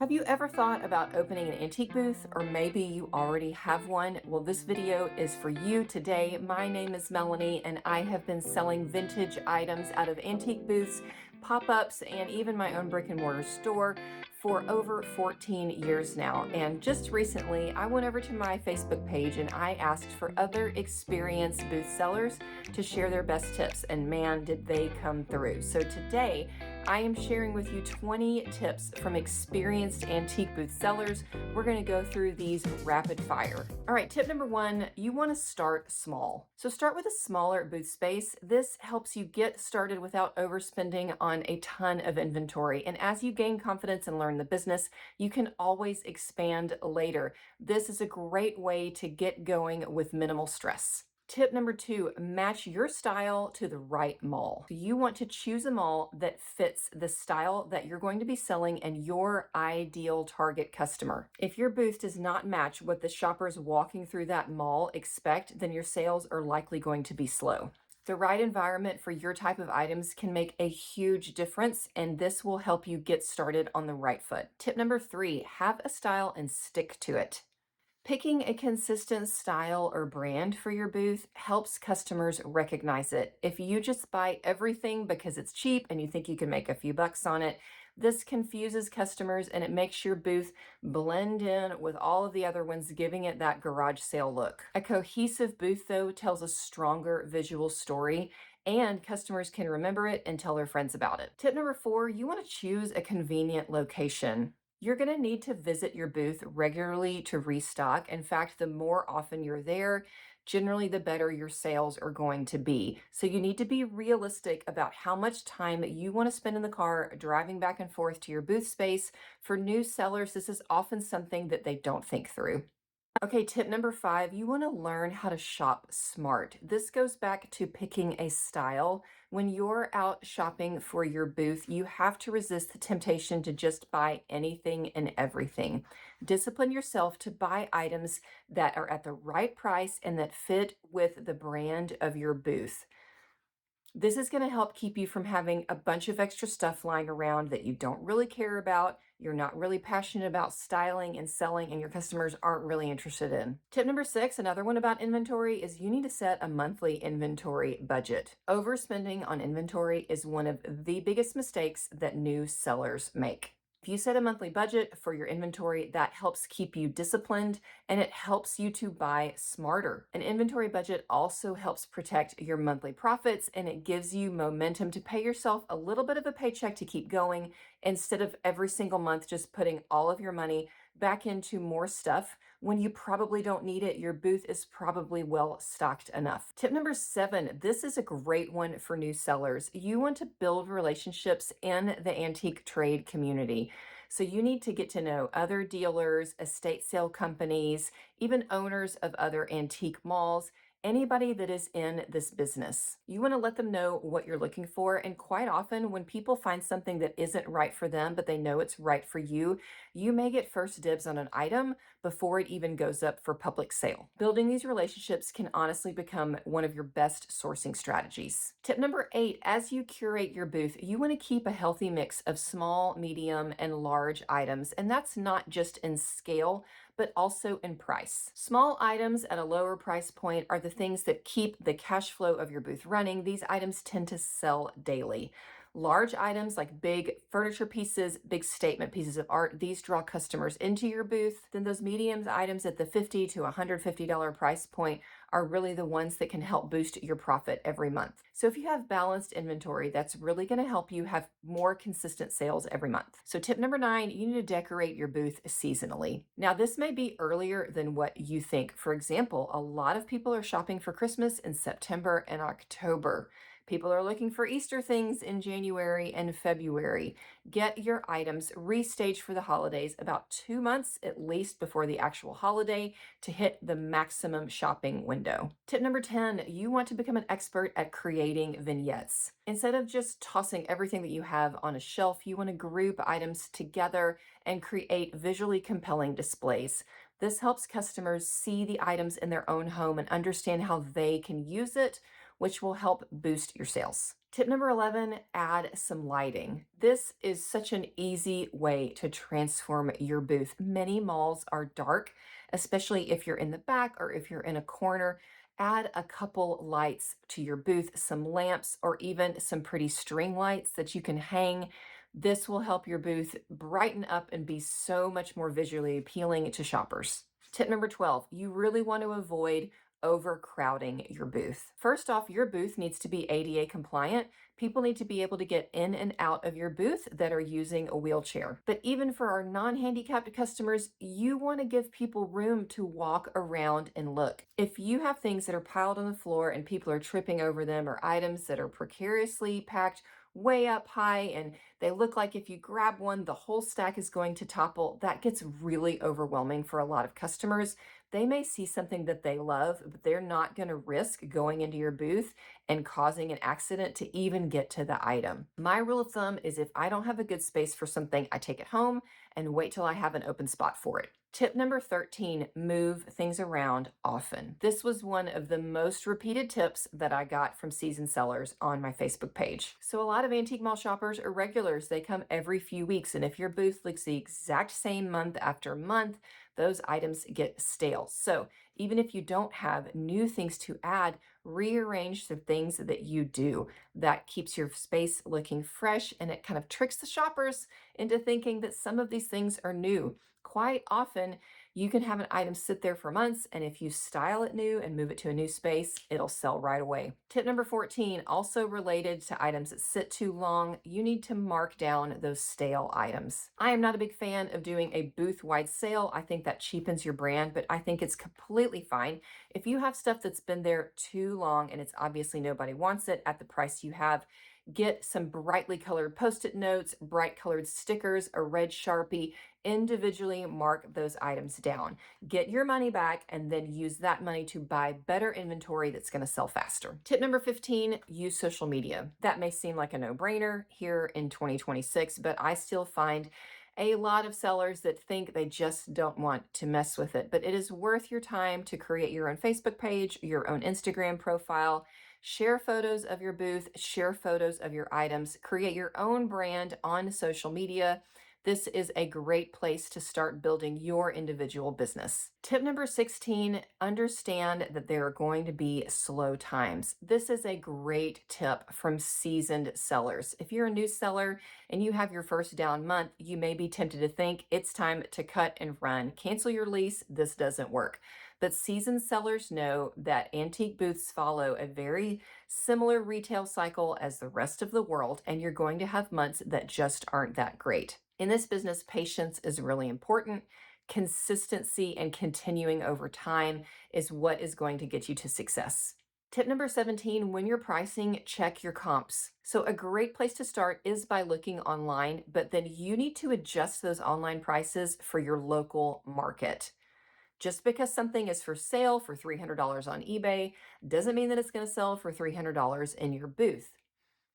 Have you ever thought about opening an antique booth, or maybe you already have one? Well, this video is for you today. My name is Melanie, and I have been selling vintage items out of antique booths, pop-ups, and even my own brick and mortar store for over 14 years now. And just recently, I went over to my Facebook page and I asked for other experienced booth sellers to share their best tips, and man, did they come through. So today, I am sharing with you 20 tips from experienced antique booth sellers. We're going to go through these rapid fire. All right, tip number one, you want to start small. So start with a smaller booth space. This helps you get started without overspending on a ton of inventory. And as you gain confidence and learn the business, you can always expand later. This is a great way to get going with minimal stress. Tip number two, match your style to the right mall. You want to choose a mall that fits the style that you're going to be selling and your ideal target customer. If your booth does not match what the shoppers walking through that mall expect, then your sales are likely going to be slow. The right environment for your type of items can make a huge difference, and this will help you get started on the right foot. Tip number three, have a style and stick to it. Picking a consistent style or brand for your booth helps customers recognize it. If you just buy everything because it's cheap and you think you can make a few bucks on it, this confuses customers and it makes your booth blend in with all of the other ones, giving it that garage sale look. A cohesive booth, though, tells a stronger visual story, and customers can remember it and tell their friends about it. Tip number four, you want to choose a convenient location. You're going to need to visit your booth regularly to restock. In fact, the more often you're there, generally the better your sales are going to be. So you need to be realistic about how much time you want to spend in the car driving back and forth to your booth space. For new sellers, this is often something that they don't think through. Okay, tip number five, you want to learn how to shop smart. This goes back to picking a style. When you're out shopping for your booth, you have to resist the temptation to just buy anything and everything. Discipline yourself to buy items that are at the right price and that fit with the brand of your booth. This is going to help keep you from having a bunch of extra stuff lying around that you don't really care about, you're not really passionate about styling and selling, and your customers aren't really interested in. Tip number six, another one about inventory, is you need to set a monthly inventory budget. Overspending on inventory is one of the biggest mistakes that new sellers make. If you set a monthly budget for your inventory, that helps keep you disciplined and it helps you to buy smarter. An inventory budget also helps protect your monthly profits, and it gives you momentum to pay yourself a little bit of a paycheck to keep going instead of every single month just putting all of your money back into more stuff when you probably don't need it. Your booth is probably well stocked enough. Tip number seven, this is a great one for new sellers. You want to build relationships in the antique trade community. So you need to get to know other dealers, estate sale companies, even owners of other antique malls, anybody that is in this business. You want to let them know what you're looking for. And quite often, when people find something that isn't right for them, but they know it's right for you, you may get first dibs on an item before it even goes up for public sale. Building these relationships can honestly become one of your best sourcing strategies. Tip number eight, as you curate your booth, you want to keep a healthy mix of small, medium, and large items. And that's not just in scale, but also in price. Small items at a lower price point are the things that keep the cash flow of your booth running. These items tend to sell daily. Large items like big furniture pieces, big statement pieces of art, these draw customers into your booth. Then those medium items at the $50 to $150 price point are really the ones that can help boost your profit every month. So if you have balanced inventory, that's really going to help you have more consistent sales every month. So tip number nine, you need to decorate your booth seasonally. Now, this may be earlier than what you think. For example, a lot of people are shopping for Christmas in September and October. People are looking for Easter things in January and February. Get your items restaged for the holidays about 2 months at least before the actual holiday to hit the maximum shopping window. Tip number 10, you want to become an expert at creating vignettes. Instead of just tossing everything that you have on a shelf, you want to group items together and create visually compelling displays. This helps customers see the items in their own home and understand how they can use it, which will help boost your sales. Tip number 11, add some lighting. This is such an easy way to transform your booth. Many malls are dark, especially if you're in the back or if you're in a corner. Add a couple lights to your booth, some lamps, or even some pretty string lights that you can hang. This will help your booth brighten up and be so much more visually appealing to shoppers. Tip number 12, you really want to avoid overcrowding your booth. First off, your booth needs to be ADA compliant. People need to be able to get in and out of your booth that are using a wheelchair. But even for our non-handicapped customers, you want to give people room to walk around and look. If you have things that are piled on the floor and people are tripping over them, or items that are precariously packed way up high and they look like if you grab one, the whole stack is going to topple, that gets really overwhelming for a lot of customers. They may see something that they love, but they're not going to risk going into your booth and causing an accident to even get to the item. My rule of thumb is if I don't have a good space for something, I take it home and wait till I have an open spot for it. Tip number 13, move things around often. This was one of the most repeated tips that I got from seasoned sellers on my Facebook page. So a lot of antique mall shoppers are regulars. They come every few weeks, and if your booth looks the exact same month after month, those items get stale. So even if you don't have new things to add, rearrange the things that you do. That keeps your space looking fresh, and it kind of tricks the shoppers into thinking that some of these things are new. Quite often, you can have an item sit there for months, and if you style it new and move it to a new space, it'll sell right away. Tip number 14, also related to items that sit too long, you need to mark down those stale items. I am not a big fan of doing a booth-wide sale. I think that cheapens your brand, but I think it's completely fine. If you have stuff that's been there too long and it's obviously nobody wants it at the price you have, get some brightly colored Post-it notes, bright colored stickers, a red Sharpie, individually mark those items down. Get your money back and then use that money to buy better inventory that's going to sell faster. Tip number 15, use social media. That may seem like a no-brainer here in 2026, but I still find a lot of sellers that think they just don't want to mess with it. But it is worth your time to create your own Facebook page, your own Instagram profile, share photos of your booth, share photos of your items, create your own brand on social media. This is a great place to start building your individual business. Tip number 16, understand that there are going to be slow times. This is a great tip from seasoned sellers. If you're a new seller and you have your first down month, you may be tempted to think it's time to cut and run. Cancel your lease. This doesn't work. But seasoned sellers know that antique booths follow a very similar retail cycle as the rest of the world, and you're going to have months that just aren't that great. In this business, patience is really important. Consistency and continuing over time is what is going to get you to success. Tip number 17, when you're pricing, check your comps. So a great place to start is by looking online, but then you need to adjust those online prices for your local market. Just because something is for sale for $300 on eBay doesn't mean that it's going to sell for $300 in your booth.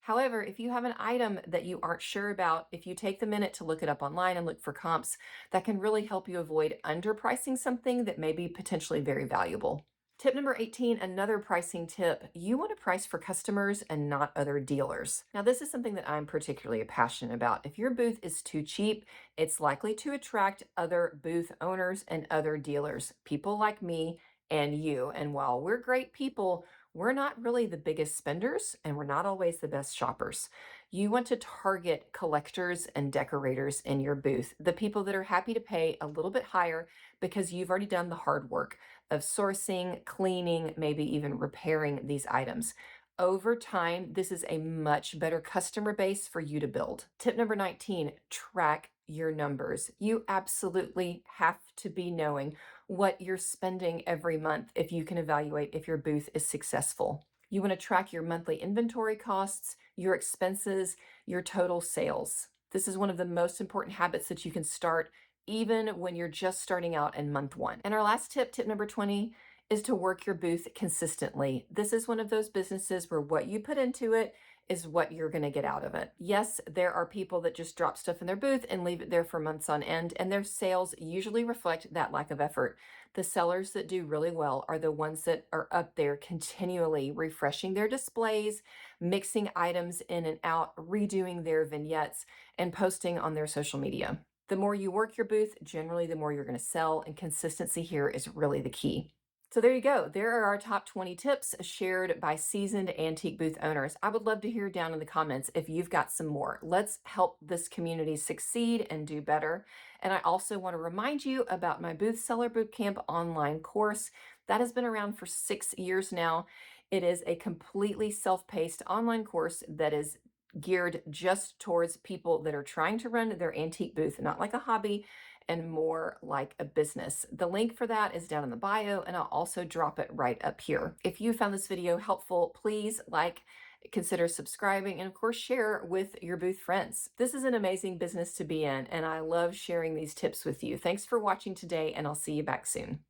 However, if you have an item that you aren't sure about, if you take the minute to look it up online and look for comps, that can really help you avoid underpricing something that may be potentially very valuable. Tip number 18, another pricing tip. You want to price for customers and not other dealers. Now, this is something that I'm particularly passionate about. If your booth is too cheap, it's likely to attract other booth owners and other dealers, people like me and you. And while we're great people, we're not really the biggest spenders and we're not always the best shoppers. You want to target collectors and decorators in your booth, the people that are happy to pay a little bit higher because you've already done the hard work of sourcing, cleaning, maybe even repairing these items. Over time, this is a much better customer base for you to build. Tip number 19, track your numbers. You absolutely have to be knowing what you're spending every month if you can evaluate if your booth is successful. You want to track your monthly inventory costs, your expenses, your total sales. This is one of the most important habits that you can start even when you're just starting out in month one. And our last tip, tip number 20, is to work your booth consistently. This is one of those businesses where what you put into it is what you're going to get out of it. Yes, there are people that just drop stuff in their booth and leave it there for months on end, and their sales usually reflect that lack of effort. The sellers that do really well are the ones that are up there continually refreshing their displays, mixing items in and out, redoing their vignettes, and posting on their social media. The more you work your booth, generally the more you're going to sell, and consistency here is really the key. So there you go. There are our top 20 tips shared by seasoned antique booth owners. I would love to hear down in the comments if you've got some more. Let's help this community succeed and do better. And I also want to remind you about my Booth Seller Bootcamp online course that has been around for 6 years now. It is a completely self-paced online course that is geared just towards people that are trying to run their antique booth, not like a hobby, and more like a business. The link for that is down in the bio, and I'll also drop it right up here. If you found this video helpful, please like, consider subscribing, and of course share with your booth friends. This is an amazing business to be in, and I love sharing these tips with you. Thanks for watching today, and I'll see you back soon.